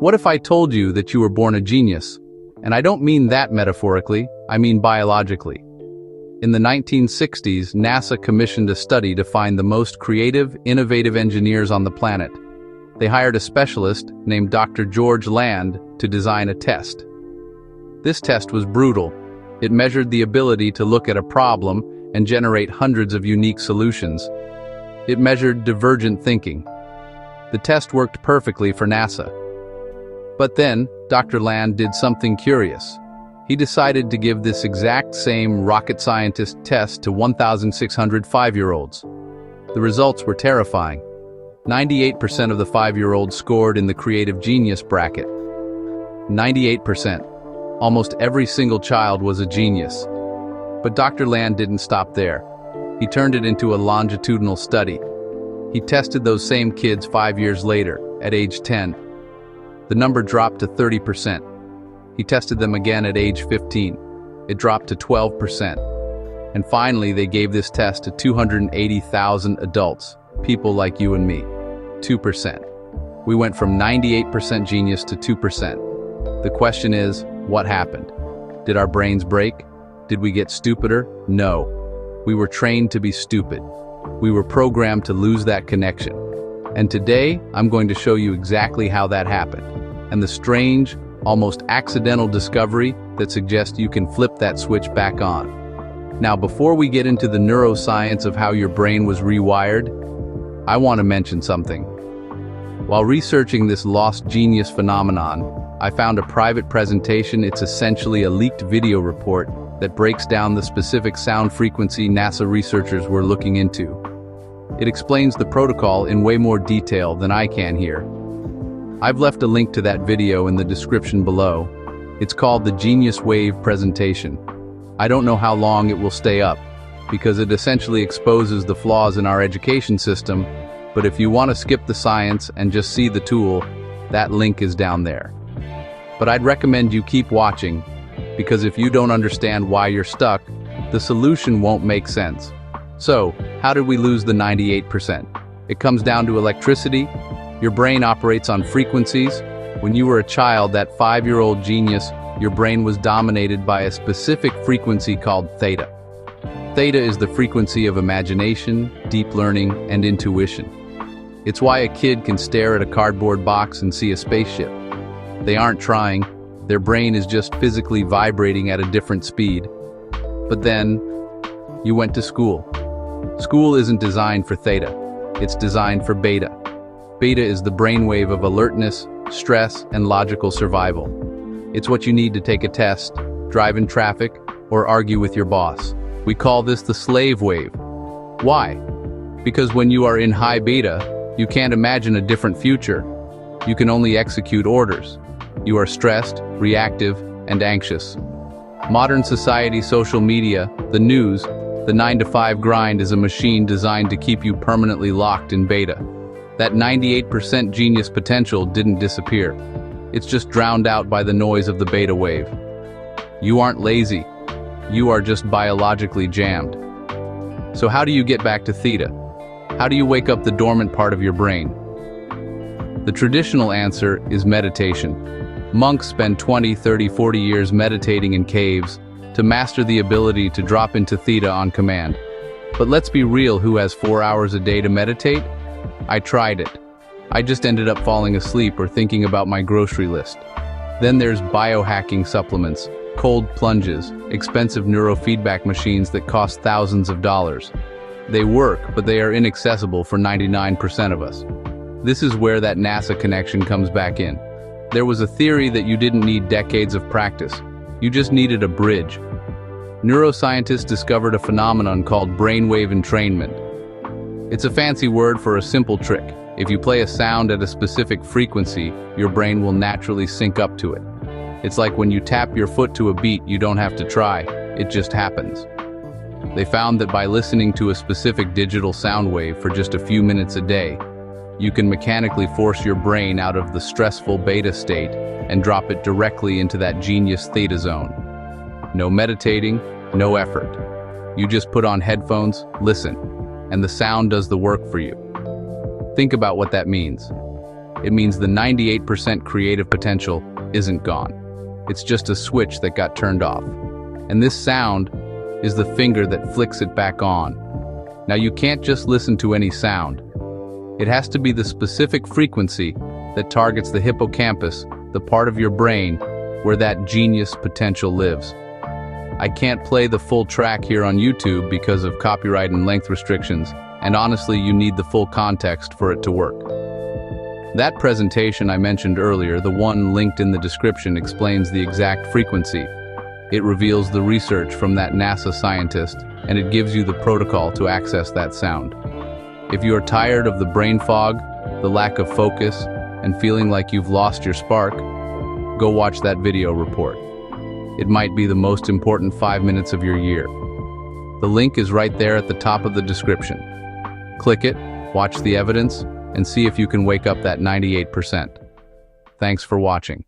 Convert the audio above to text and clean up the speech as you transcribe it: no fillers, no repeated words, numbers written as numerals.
What if I told you that you were born a genius? And I don't mean that metaphorically, I mean biologically. In the 1960s, NASA commissioned a study to find the most creative, innovative engineers on the planet. They hired a specialist named Dr. George Land to design a test. This test was brutal. It measured the ability to look at a problem and generate hundreds of unique solutions. It measured divergent thinking. The test worked perfectly for NASA. But then, Dr. Land did something curious. He decided to give this exact same rocket scientist test to 1,600 five-year-olds. The results were terrifying. 98% of the five-year-olds scored in the creative genius bracket. 98%. Almost every single child was a genius. But Dr. Land didn't stop there. He turned it into a longitudinal study. He tested those same kids 5 years later, at age 10. The number dropped to 30%. He tested them again at age 15. It dropped to 12%. And finally, they gave this test to 280,000 adults, people like you and me. 2%. We went from 98% genius to 2%. The question is, what happened? Did our brains break? Did we get stupider? No. We were trained to be stupid. We were programmed to lose that connection. And today, I'm going to show you exactly how that happened, and the strange, almost accidental discovery that suggests you can flip that switch back on. Now, before we get into the neuroscience of how your brain was rewired, I want to mention something. While researching this lost genius phenomenon, I found a private presentation. It's essentially a leaked video report that breaks down the specific sound frequency NASA researchers were looking into. It explains the protocol in way more detail than I can here. I've left a link to that video in the description below. It's called the Genius Wave Presentation. I don't know how long it will stay up, because it essentially exposes the flaws in our education system, but if you want to skip the science and just see the tool, that link is down there. But I'd recommend you keep watching, because if you don't understand why you're stuck, the solution won't make sense. So, how did we lose the 98%? It comes down to electricity. Your brain operates on frequencies. When you were a child, that 5-year-old genius, your brain was dominated by a specific frequency called theta. Theta is the frequency of imagination, deep learning, and intuition. It's why a kid can stare at a cardboard box and see a spaceship. They aren't trying. Their brain is just physically vibrating at a different speed. But then, you went to school. School isn't designed for theta. It's designed for beta. Beta is the brainwave of alertness, stress, and logical survival. It's what you need to take a test, drive in traffic, or argue with your boss. We call this the slave wave. Why? Because when you are in high beta, you can't imagine a different future. You can only execute orders. You are stressed, reactive, and anxious. Modern society, social media, the news, the 9-to-5 grind is a machine designed to keep you permanently locked in beta. That 98% genius potential didn't disappear. It's just drowned out by the noise of the beta wave. You aren't lazy. You are just biologically jammed. So how do you get back to theta? How do you wake up the dormant part of your brain? The traditional answer is meditation. Monks spend 20, 30, 40 years meditating in caves to master the ability to drop into theta on command. But let's be real, who has 4 hours a day to meditate? I tried it. I just ended up falling asleep or thinking about my grocery list. Then there's biohacking supplements, cold plunges, expensive neurofeedback machines that cost thousands of dollars. They work, but they are inaccessible for 99% of us. This is where that NASA connection comes back in. There was a theory that you didn't need decades of practice. You just needed a bridge. Neuroscientists discovered a phenomenon called brainwave entrainment. It's a fancy word for a simple trick. If you play a sound at a specific frequency, your brain will naturally sync up to it. It's like when you tap your foot to a beat, you don't have to try, it just happens. They found that by listening to a specific digital sound wave for just a few minutes a day, you can mechanically force your brain out of the stressful beta state and drop it directly into that genius theta zone. No meditating, no effort. You just put on headphones, listen, and the sound does the work for you. Think about what that means. it means the 98% creative potential isn't gone. It's just a switch that got turned off. And this sound is the finger that flicks it back on. Now you can't just listen to any sound. It has to be the specific frequency that targets the hippocampus, the part of your brain where that genius potential lives. I can't play the full track here on YouTube because of copyright and length restrictions, and honestly, you need the full context for it to work. That presentation I mentioned earlier, the one linked in the description, explains the exact frequency. It reveals the research from that NASA scientist, and it gives you the protocol to access that sound. If you are tired of the brain fog, the lack of focus, and feeling like you've lost your spark, go watch that video report. It might be the most important 5 minutes of your year. The link is right there at the top of the description. Click it, watch the evidence, and see if you can wake up that 98%. Thanks for watching.